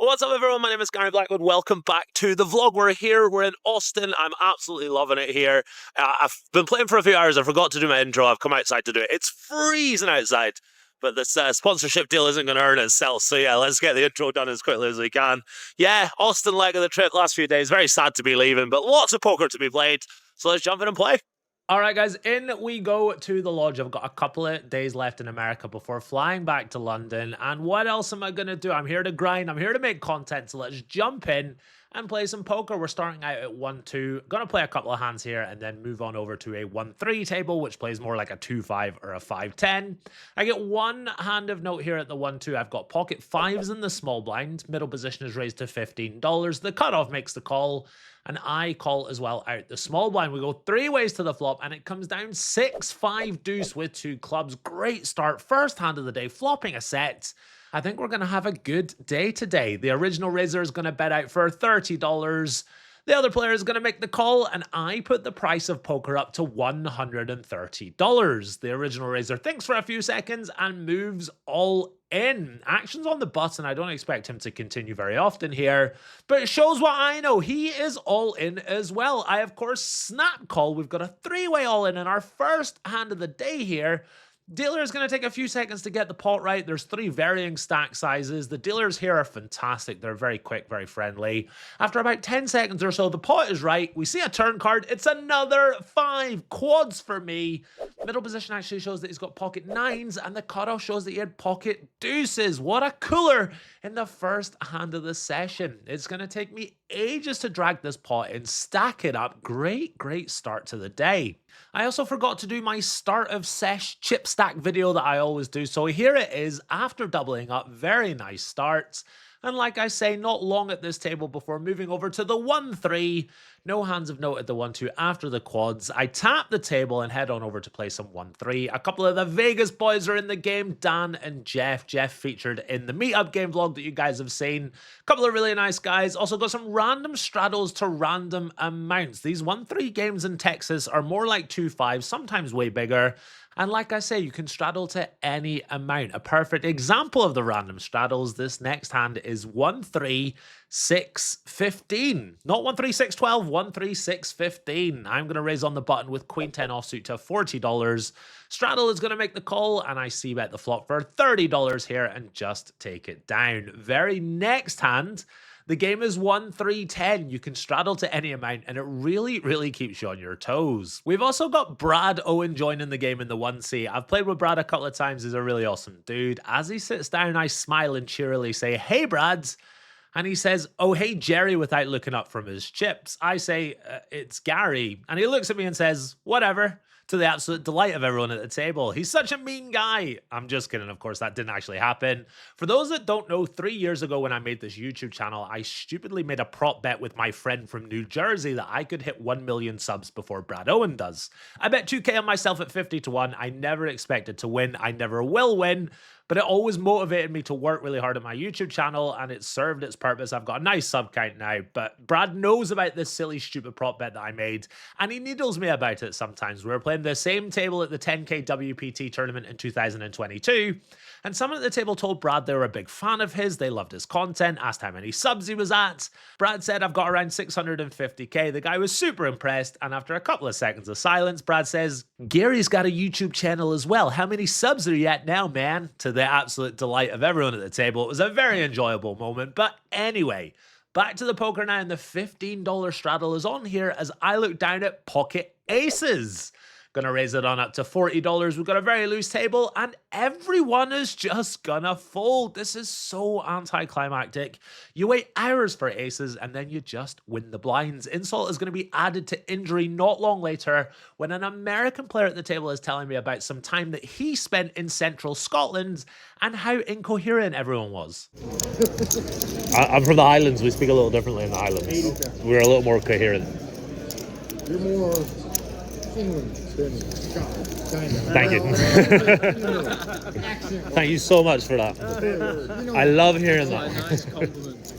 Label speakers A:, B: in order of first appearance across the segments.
A: What's up, everyone? My name is Gary Blackwood. Welcome back to the vlog. We're here. We're in Austin. I'm absolutely loving it here. I've been playing for a few hours. I forgot to do my intro. I've come outside to do it. It's freezing outside, but this sponsorship deal isn't going to earn itself. So yeah, let's get the intro done as quickly as we can. Yeah, Austin leg of the trip last few days. Very sad to be leaving, but lots of poker to be played. So let's jump in and play. All right, guys, in we go to the lodge. I've got a couple of days left in America before flying back to London. And what else am I going to do? I'm here to grind. I'm here to make content. So let's jump in and play some poker. We're starting out at 1-2. Going to play a couple of hands here and then move on over to a 1-3 table, which plays more like a 2-5 or a 5-10. I get one hand of note here at the 1-2. I've got pocket fives in the small blind. Middle position is raised to $15. The cutoff makes the call. And I call as well out the small blind. We go three ways to the flop, and it comes down 6-5 deuce with two clubs. Great start. First hand of the day, flopping a set. I think we're going to have a good day today. The original raiser is going to bet out for $30. The other player is going to make the call, and I put the price of poker up to $130. The original raiser thinks for a few seconds and moves all in. Action's on the button. I don't expect him to continue very often here, but it shows what I know. He is all in as well. I, of course, snap call. We've got a three-way all in our first hand of the day here. Dealer is going to take a few seconds to get the pot right. There's three varying stack sizes. The dealers here are fantastic. They're very quick, very friendly. After about 10 seconds or so, the pot is right. We see a turn card. It's another 5 quads for me. Middle position actually shows that he's got pocket nines, and the cutoff shows that he had pocket deuces. What a cooler in the first hand of the session. It's going to take me ages to drag this pot and stack it up. Great start to the day. I also forgot to do my start of sesh chip stack video that I always do. So here it is after doubling up. Very nice starts. And like I say, not long at this table before moving over to the 1-3. No hands of note at the 1-2 after the quads. I tap the table and head on over to play some 1-3. A couple of the Vegas boys are in the game, Dan and Jeff. Jeff featured in the meetup game vlog that you guys have seen. A couple of really nice guys. Also got some random straddles to random amounts. These 1-3 games in Texas are more like 2-5, sometimes way bigger. And like I say, you can straddle to any amount. A perfect example of the random straddles, this next hand is 1-3-6-15. Not 1-3-6-12, 1-3-6-15. I'm going to raise on the button with Queen 10 offsuit to $40. Straddle is going to make the call, and I see bet the flop for $30 here and just take it down. Very next hand, the game is 1-3-10. You can straddle to any amount, and it really keeps you on your toes. We've also got Brad Owen joining the game in the 1C. I've played with Brad a couple of times. He's a really awesome dude. As he sits down, I smile and cheerily say, "Hey, Brad." And he says, "Oh, hey, Jerry," without looking up from his chips. I say, "It's Gary." And he looks at me and says, "Whatever," to the absolute delight of everyone at the table. He's such a mean guy. I'm just kidding. Of course, that didn't actually happen. For those that don't know, 3 years ago when I made this YouTube channel, I stupidly made a prop bet with my friend from New Jersey that I could hit 1 million subs before Brad Owen does. I bet 2K on myself at 50 to 1. I never expected to win. I never will win. But it always motivated me to work really hard at my YouTube channel, and it served its purpose. I've got a nice sub count now, but Brad knows about this silly, stupid prop bet that I made, and he needles me about it sometimes. We were playing the same table at the 10K WPT tournament in 2022, and someone at the table told Brad they were a big fan of his, they loved his content, asked how many subs he was at. Brad said, "I've got around 650K. The guy was super impressed, and after a couple of seconds of silence, Brad says, "Gary's got a YouTube channel as well. How many subs are you at now, man?" To the absolute delight of everyone at the table. It was a very enjoyable moment. But anyway, back to the poker now, and the $15 straddle is on here as I look down at pocket aces. Gonna raise it on up to $40. We've got a very loose table, and everyone is just gonna fold. This is so anticlimactic. You wait hours for aces, and then you just win the blinds. Insult is gonna be added to injury not long later when an American player at the table is telling me about some time that he spent in central Scotland and how incoherent everyone was. I'm from the Highlands. We speak a little differently in the Highlands. We're a little more coherent.
B: You're more England than
A: Thank you. Thank you so much for that. I love hearing that.
C: Nice compliment.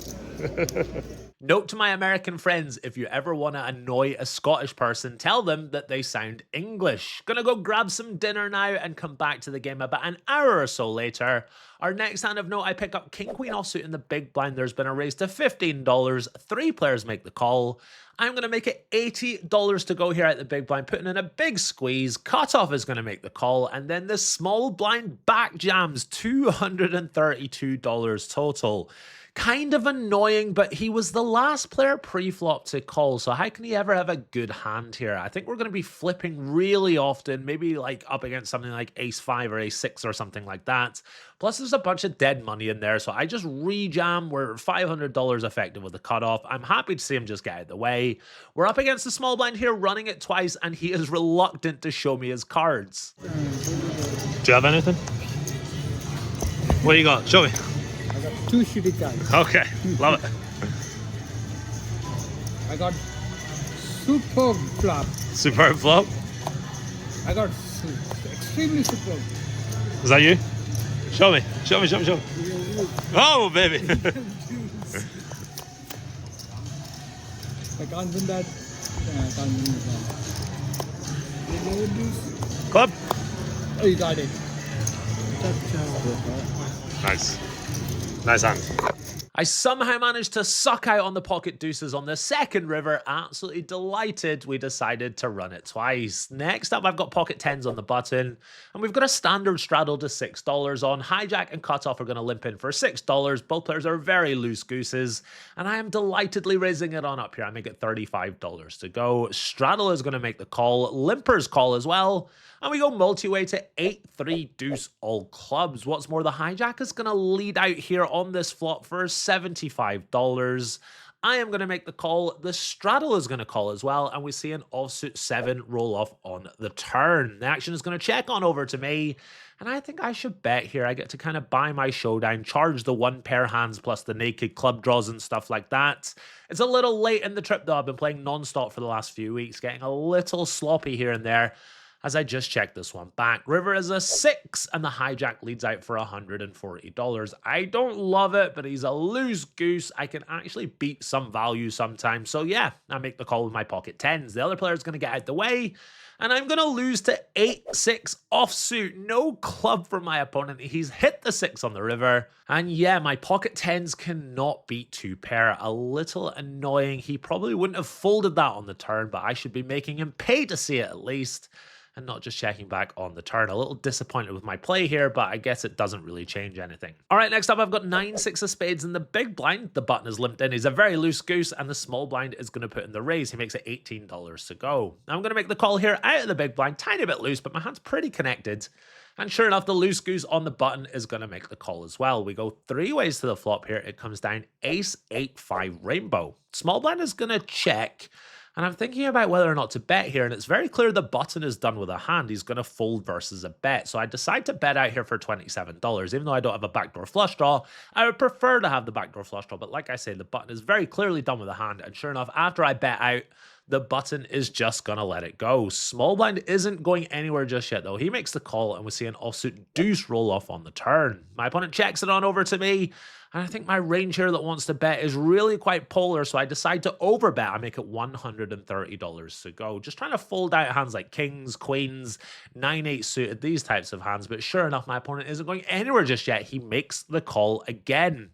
A: Note to my American friends, if you ever want to annoy a Scottish person, tell them that they sound English. Gonna go grab some dinner now and come back to the game about an hour or so later. Our next hand of note, I pick up King Queen offsuit in the big blind. There's been a raise to $15. 3 players make the call. I'm going to make it $80 to go here at the big blind, putting in a big squeeze. Cutoff is going to make the call, and then the small blind back jams $232 total. Kind of annoying, but he was the last player pre-flop to call, so how can he ever have a good hand here? I think we're going to be flipping really often, maybe like up against something like ace-5 or ace-6 or something like that. Plus, there's a bunch of dead money in there, so I just re-jam. We're $500 effective with the cutoff. I'm happy to see him just get out of the way. We're up against the small blind here, running it twice, and he is reluctant to show me his cards.
C: Do you have anything? What do you got? Show me.
B: I got 2 shitty cards.
C: Okay, love it.
B: I got superb flop.
C: Superb flop.
B: I got extremely superb.
C: Is that you? Show me. Show me, show me, show me. Oh, baby.
B: I can't win that. Yeah, I can't win that.
C: Club.
B: Oh, you got it.
C: Nice. Nice hand.
A: I somehow managed to suck out on the pocket deuces on the second river. Absolutely delighted we decided to run it twice. Next up, I've got pocket tens on the button, and we've got a standard straddle to $6 on. Hijack and cutoff are going to limp in for $6. Both players are very loose gooses, and I am delightedly raising it on up here. I make it $35 to go. Straddle is going to make the call. Limpers call as well. And we go multi-way to 8-3 deuce all clubs. What's more, the hijack is going to lead out here on this flop for $75. I am going to make the call. The straddle is going to call as well. And we see an offsuit 7 roll off on the turn. The action is going to check on over to me. And I think I should bet here. I get to kind of buy my showdown, charge the 1 pair hands plus the naked club draws and stuff like that. It's a little late in the trip though. I've been playing non-stop for the last few weeks, getting a little sloppy here and there, as I just checked this one back. River is a 6, and the hijack leads out for $140. I don't love it, but he's a loose goose. I can actually beat some value sometimes. So yeah, I make the call with my pocket tens. The other player is going to get out the way, and I'm going to lose to 8-6 offsuit. No club for my opponent. He's hit the 6 on the river. And yeah, my pocket tens cannot beat 2 pair. A little annoying. He probably wouldn't have folded that on the turn, but I should be making him pay to see it at least, and not just checking back on the turn. A little disappointed with my play here, but I guess it doesn't really change anything. All right, next up, I've got 9-6 of spades in the big blind. The button is limped in. He's a very loose goose, and the small blind is going to put in the raise. He makes it $18 to go. Now I'm going to make the call here out of the big blind. Tiny bit loose, but my hand's pretty connected. And sure enough, the loose goose on the button is going to make the call as well. We go 3 ways to the flop here. It comes down ace, 8, 5, rainbow. Small blind is going to check. And I'm thinking about whether or not to bet here, and it's very clear the button is done with a hand. He's going to fold versus a bet. So I decide to bet out here for $27. Even though I don't have a backdoor flush draw, I would prefer to have the backdoor flush draw. But like I say, the button is very clearly done with a hand. And sure enough, after I bet out, the button is just going to let it go. Small blind isn't going anywhere just yet, though. He makes the call, and we see an offsuit deuce roll off on the turn. My opponent checks it on over to me, and I think my range here that wants to bet is really quite polar, so I decide to overbet. I make it $130 to go. Just trying to fold out hands like kings, queens, 9-8 suited, these types of hands. But sure enough, my opponent isn't going anywhere just yet. He makes the call again.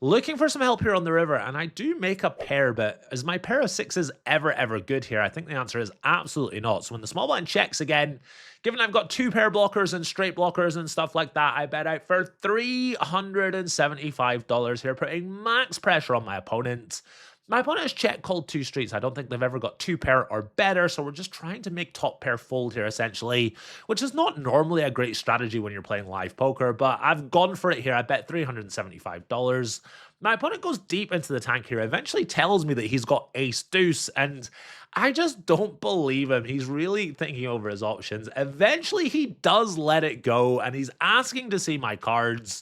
A: Looking for some help here on the river, and I do make a pair, but is my pair of 6s ever good here? I think the answer is absolutely not. So when the small blind checks again, given I've got 2 pair blockers and straight blockers and stuff like that, I bet out for $375 here, putting max pressure on my opponent. My opponent has check called 2 streets. I don't think they've ever got 2 pair or better, so we're just trying to make top pair fold here, essentially, which is not normally a great strategy when you're playing live poker, but I've gone for it here. I bet $375. My opponent goes deep into the tank here, eventually tells me that he's got ace deuce, and I just don't believe him. He's really thinking over his options. Eventually, he does let it go, and he's asking to see my cards.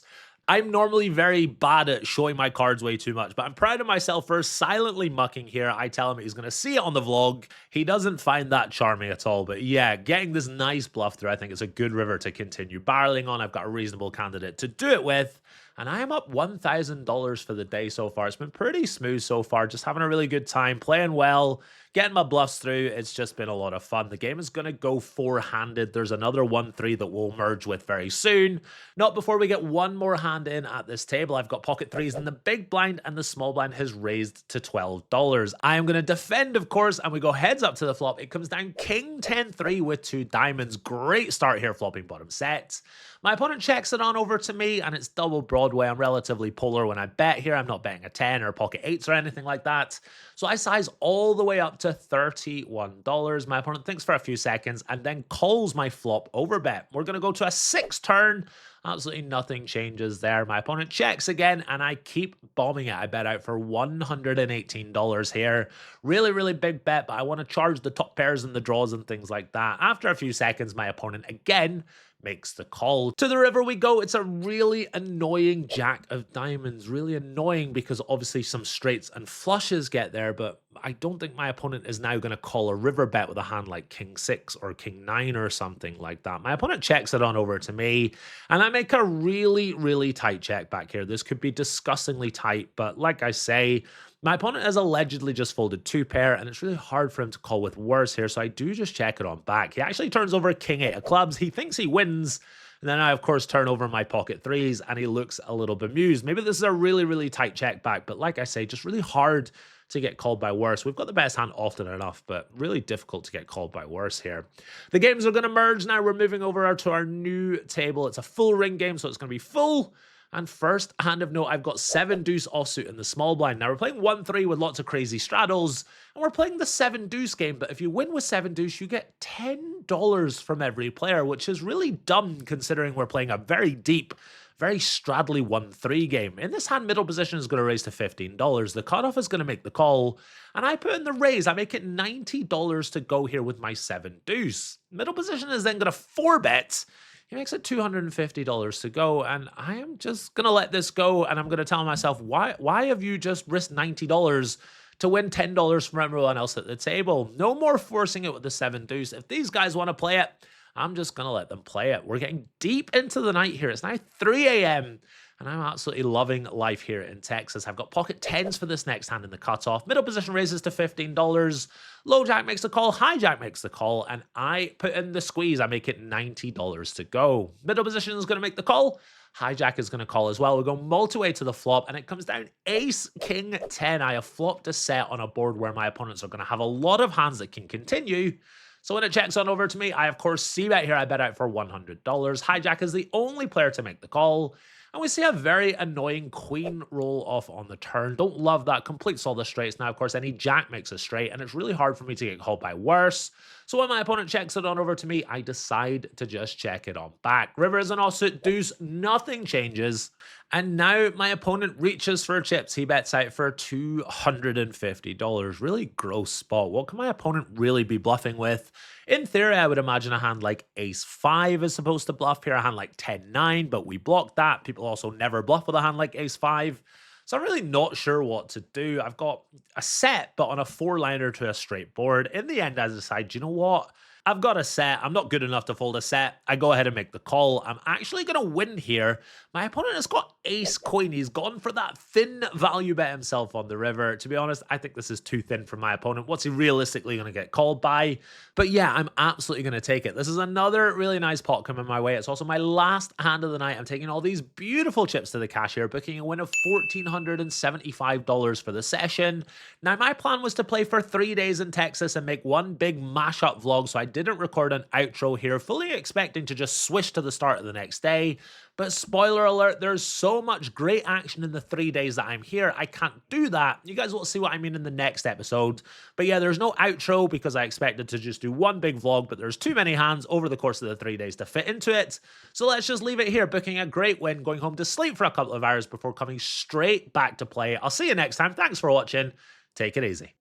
A: I'm normally very bad at showing my cards way too much, but I'm proud of myself for silently mucking here. I tell him he's going to see it on the vlog. He doesn't find that charming at all, but yeah, getting this nice bluff through, I think it's a good river to continue barreling on. I've got a reasonable candidate to do it with, And I am up $1,000 for the day so far. It's been pretty smooth so far, just having a really good time, playing well, getting my bluffs through. It's just been a lot of fun. The game is going to go four-handed. There's another 1-3 that we'll merge with very soon. Not before we get one more hand in at this table. I've got pocket threes in the big blind, and the small blind has raised to $12. I am going to defend, of course, and we go heads up to the flop. It comes down king 10-3 with 2 diamonds. Great start here, flopping bottom sets. My opponent checks it on over to me, and it's double Broadway. I'm relatively polar when I bet here. I'm not betting a 10 or pocket 8s or anything like that. So I size all the way up to $31. My opponent thinks for a few seconds and then calls my flop over bet. We're going to go to a 6 turn. Absolutely nothing changes there. My opponent checks again, and I keep bombing it. I bet out for $118 here. Really, really big bet, but I want to charge the top pairs and the draws and things like that. After a few seconds, my opponent again makes the call. To the river we go. It's a really annoying jack of diamonds. Really annoying because obviously some straights and flushes get there, but I don't think my opponent is now going to call a river bet with a hand like king 6 or king 9 or something like that. My opponent checks it on over to me, and I make a really, really tight check back here. This could be disgustingly tight, but like I say, my opponent has allegedly just folded 2 pair, and it's really hard for him to call with worse here, so I do just check it on back. He actually turns over king 8 of clubs. He thinks he wins, and then I, of course, turn over my pocket threes, and he looks a little bemused. Maybe this is a really, really tight check back, but like I say, just really hard to get called by worse. We've got the best hand often enough, but really difficult to get called by worse here. The games are going to merge now. We're moving over to our new table. It's a full ring game, so it's going to be full. And first hand of note, I've got 7-Deuce offsuit in the small blind. Now, we're playing 1-3 with lots of crazy straddles, and we're playing the 7-Deuce game, but if you win with 7-Deuce, you get $10 from every player, which is really dumb considering we're playing a very deep, very straddly 1-3 game. In this hand, middle position is going to raise to $15. The cutoff is going to make the call, and I put in the raise. I make it $90 to go here with my 7-Deuce. Middle position is then going to 4-bet. He makes it $250 to go, and I am just going to let this go, and I'm going to tell myself, why have you just risked $90 to win $10 from everyone else at the table? No more forcing it with the 7-Deuce. If these guys want to play it, I'm just going to let them play it. We're getting deep into the night here. It's now 3 a.m., and I'm absolutely loving life here in Texas. I've got pocket 10s for this next hand in the cutoff. Middle position raises to $15. Low jack makes the call. High jack makes the call. And I put in the squeeze. I make it $90 to go. Middle position is going to make the call. High jack is going to call as well. We go multi-way to the flop, and it comes down ace, king, 10. I have flopped a set on a board where my opponents are going to have a lot of hands that can continue. So when it checks on over to me, I, of course, see bet here. I bet out for $100. Hijack is the only player to make the call. And we see a very annoying queen roll off on the turn. Don't love that. Completes all the straights. Now, of course, any jack makes a straight, and it's really hard for me to get called by worse. So when my opponent checks it on over to me, I decide to just check it on back. River is an offsuit deuce. Nothing changes. And now my opponent reaches for chips. He bets out for $250. Really gross spot. What can my opponent really be bluffing with? In theory, I would imagine a hand like ace-5 is supposed to bluff here. A hand like 10-9, but we blocked that. People also never bluff with a hand like ace-5. So I'm really not sure what to do. I've got a set, but on a 4-liner to a straight board. In the end, I decide, you know what? I've got a set. I'm not good enough to fold a set. I go ahead and make the call. I'm actually going to win here. My opponent has got ace queen. He's gone for that thin value bet himself on the river. To be honest, I think this is too thin for my opponent. What's he realistically going to get called by? But yeah, I'm absolutely going to take it. This is another really nice pot coming my way. It's also my last hand of the night. I'm taking all these beautiful chips to the cashier, booking a win of $1,475 for the session. Now, my plan was to play for 3 days in Texas and make one big mashup vlog, so I didn't record an outro here, fully expecting to just swish to the start of the next day. But spoiler alert, there's so much great action in the 3 days that I'm here, I can't do that. You guys will see what I mean in the next episode. But yeah, there's no outro because I expected to just do one big vlog, but there's too many hands over the course of the 3 days to fit into it. So let's just leave it here, booking a great win, going home to sleep for a couple of hours before coming straight back to play. I'll see you next time. Thanks for watching. Take it easy.